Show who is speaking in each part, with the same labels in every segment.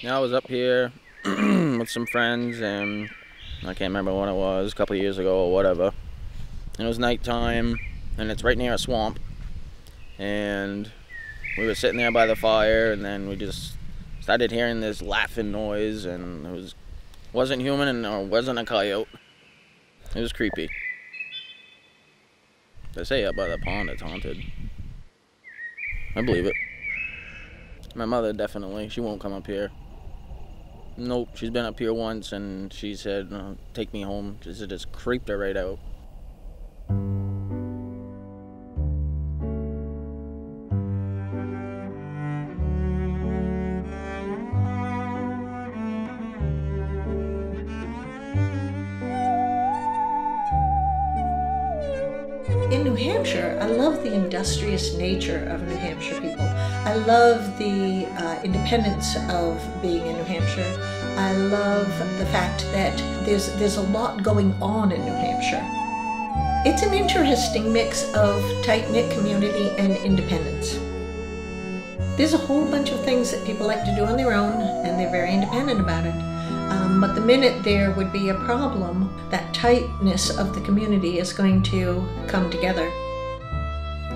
Speaker 1: Yeah, I was up here with some friends, and I can't remember when it was, a couple of years ago or whatever. And it was nighttime, and it's right near a swamp. And we were sitting there by the fire, and then we just started hearing this laughing noise, and wasn't human, and it wasn't a coyote. It was creepy. They say up by the pond it's haunted. I believe it. My mother definitely. She won't come up here. Nope, she's been up here once, and she said, take me home. She said, just creeped her right out.
Speaker 2: In New Hampshire, I love the industrious nature of New Hampshire people. I love the independence of being in New Hampshire. I love the fact that there's a lot going on in New Hampshire. It's an interesting mix of tight-knit community and independence. There's a whole bunch of things that people like to do on their own, and they're very independent about it. But the minute there would be a problem, that tightness of the community is going to come together.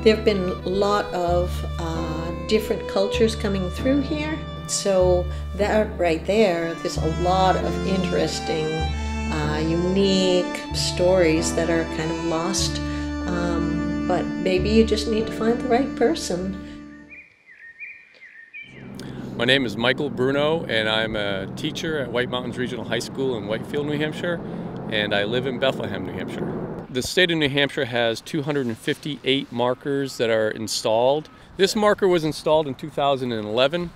Speaker 2: There have been a lot of different cultures coming through here. So that right there's a lot of interesting, unique stories that are kind of lost. But maybe you just need to find the right person.
Speaker 3: My name is Michael Bruno, and I'm a teacher at White Mountains Regional High School in Whitefield, New Hampshire, and I live in Bethlehem, New Hampshire. The state of New Hampshire has 258 markers that are installed. This marker was installed in 2011.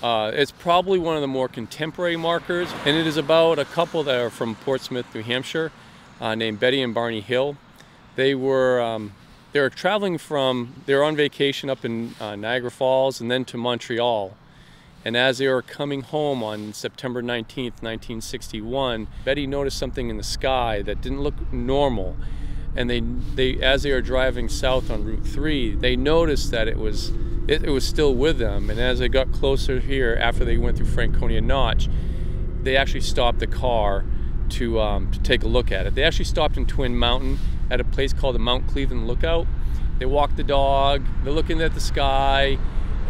Speaker 3: It's probably one of the more contemporary markers, and it is about a couple that are from Portsmouth, New Hampshire, named Betty and Barney Hill. They were on vacation up in Niagara Falls and then to Montreal. And as they were coming home on September 19th, 1961, Betty noticed something in the sky that didn't look normal. And as they were driving south on Route 3, they noticed that it was still with them. And as they got closer here, after they went through Franconia Notch, they actually stopped the car to take a look at it. They actually stopped in Twin Mountain at a place called the Mount Cleveland Lookout. They walked the dog, they're looking at the sky,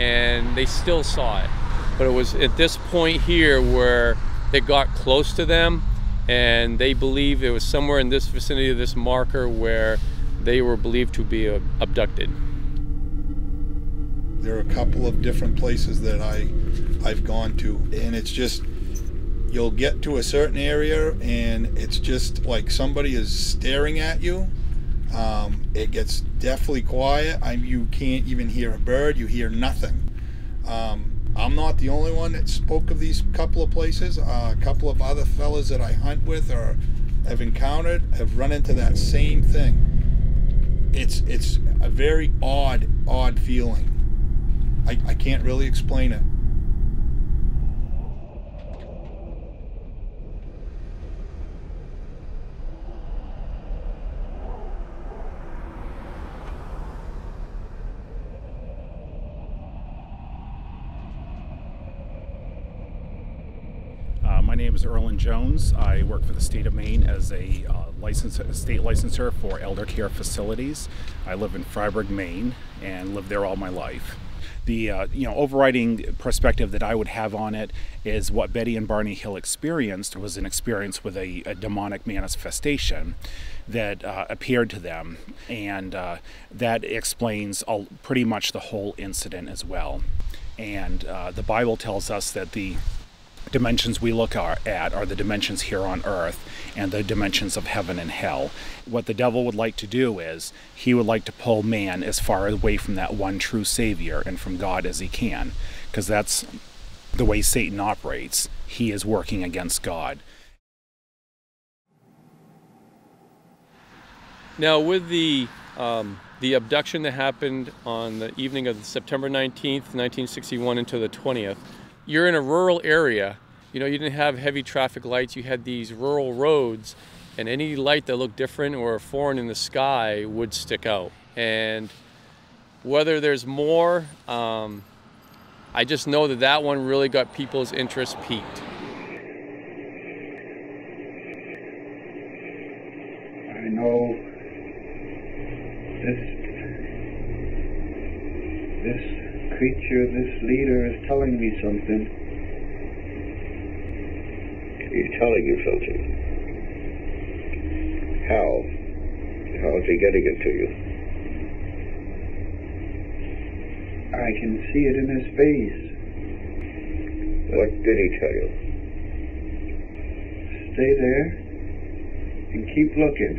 Speaker 3: and they still saw it. But it was at this point here where they got close to them, and they believe it was somewhere in this vicinity of this marker where they were believed to be abducted.
Speaker 4: There are a couple of different places that I've gone to, and it's just, you'll get to a certain area and it's just like somebody is staring at you. It gets deathly quiet. You can't even hear a bird. You hear nothing. I'm not the only one that spoke of these couple of places. A couple of other fellas that I hunt with or have encountered have run into that same thing. It's a very odd feeling. I can't really explain it.
Speaker 5: My name is Erlen Jones. I work for the state of Maine as a state licensor for elder care facilities. I live in Freiburg, Maine, and lived there all my life. The overriding perspective that I would have on it is what Betty and Barney Hill experienced was an experience with a demonic manifestation that appeared to them, and that explains pretty much the whole incident as well. And the Bible tells us that the dimensions we look at are the dimensions here on earth and the dimensions of heaven and hell. What the devil would like to do is he would like to pull man as far away from that one true Savior and from God as he can, because that's the way Satan operates. He is working against God.
Speaker 3: Now, with the abduction that happened on the evening of September 19th, 1961 into the 20th, you're in a rural area. You didn't have heavy traffic lights. You had these rural roads, and any light that looked different or foreign in the sky would stick out. And whether there's more I just know that that one really got people's interest piqued.
Speaker 6: I know this creature, this leader is telling me something.
Speaker 7: He's telling you something. How? How is he getting it to you?
Speaker 6: I can see it in his face.
Speaker 7: What did he tell you?
Speaker 6: Stay there and keep looking.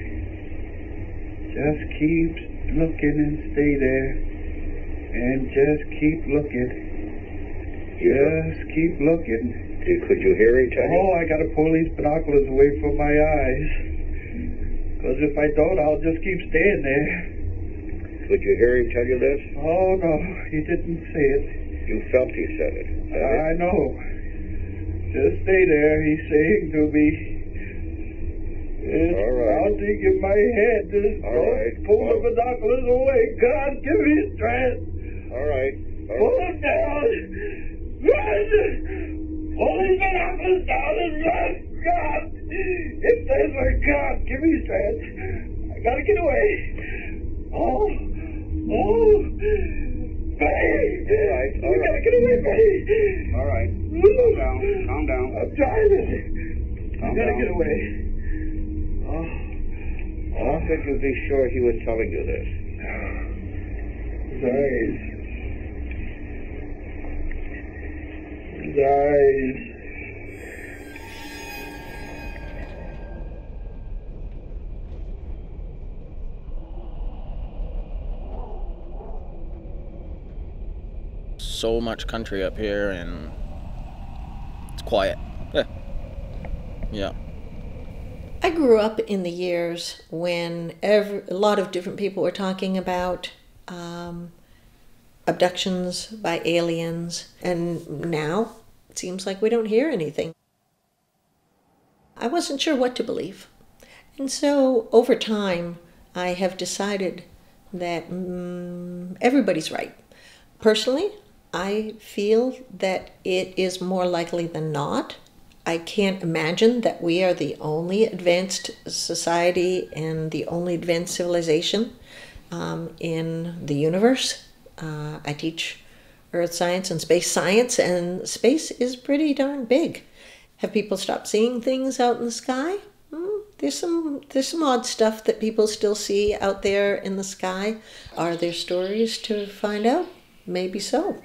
Speaker 6: Just keep looking and stay there. And just keep looking. Just keep looking.
Speaker 7: Could you hear him tell you?
Speaker 6: Oh, I gotta pull these binoculars away from my eyes. Because if I don't, I'll just keep staying there.
Speaker 7: Could you hear him tell you this?
Speaker 6: Oh, no, he didn't say it.
Speaker 7: You felt he said it.
Speaker 6: I know. Just stay there, he's saying to me. It's pounding in my head. Just pull the binoculars away. God, give me strength.
Speaker 7: All right.
Speaker 6: Pull them down. Run! Pull these binoculars down and run. God! If there's a God, give me strength. I gotta get away. Oh! Babe!
Speaker 7: All right.
Speaker 6: We gotta get away, babe.
Speaker 7: All right. Calm down.
Speaker 6: I'm driving. I gotta get away.
Speaker 7: How could you be sure he was telling you this?
Speaker 6: His eyes. His eyes.
Speaker 1: So much country up here, and it's quiet. Yeah.
Speaker 2: I grew up in the years when a lot of different people were talking about abductions by aliens, and now it seems like we don't hear anything. I wasn't sure what to believe. And so over time, I have decided that everybody's right. Personally, I feel that it is more likely than not. I can't imagine that we are the only advanced society and the only advanced civilization in the universe. I teach earth science and space is pretty darn big. Have people stopped seeing things out in the sky? There's some odd stuff that people still see out there in the sky. Are there stories to find out? Maybe so.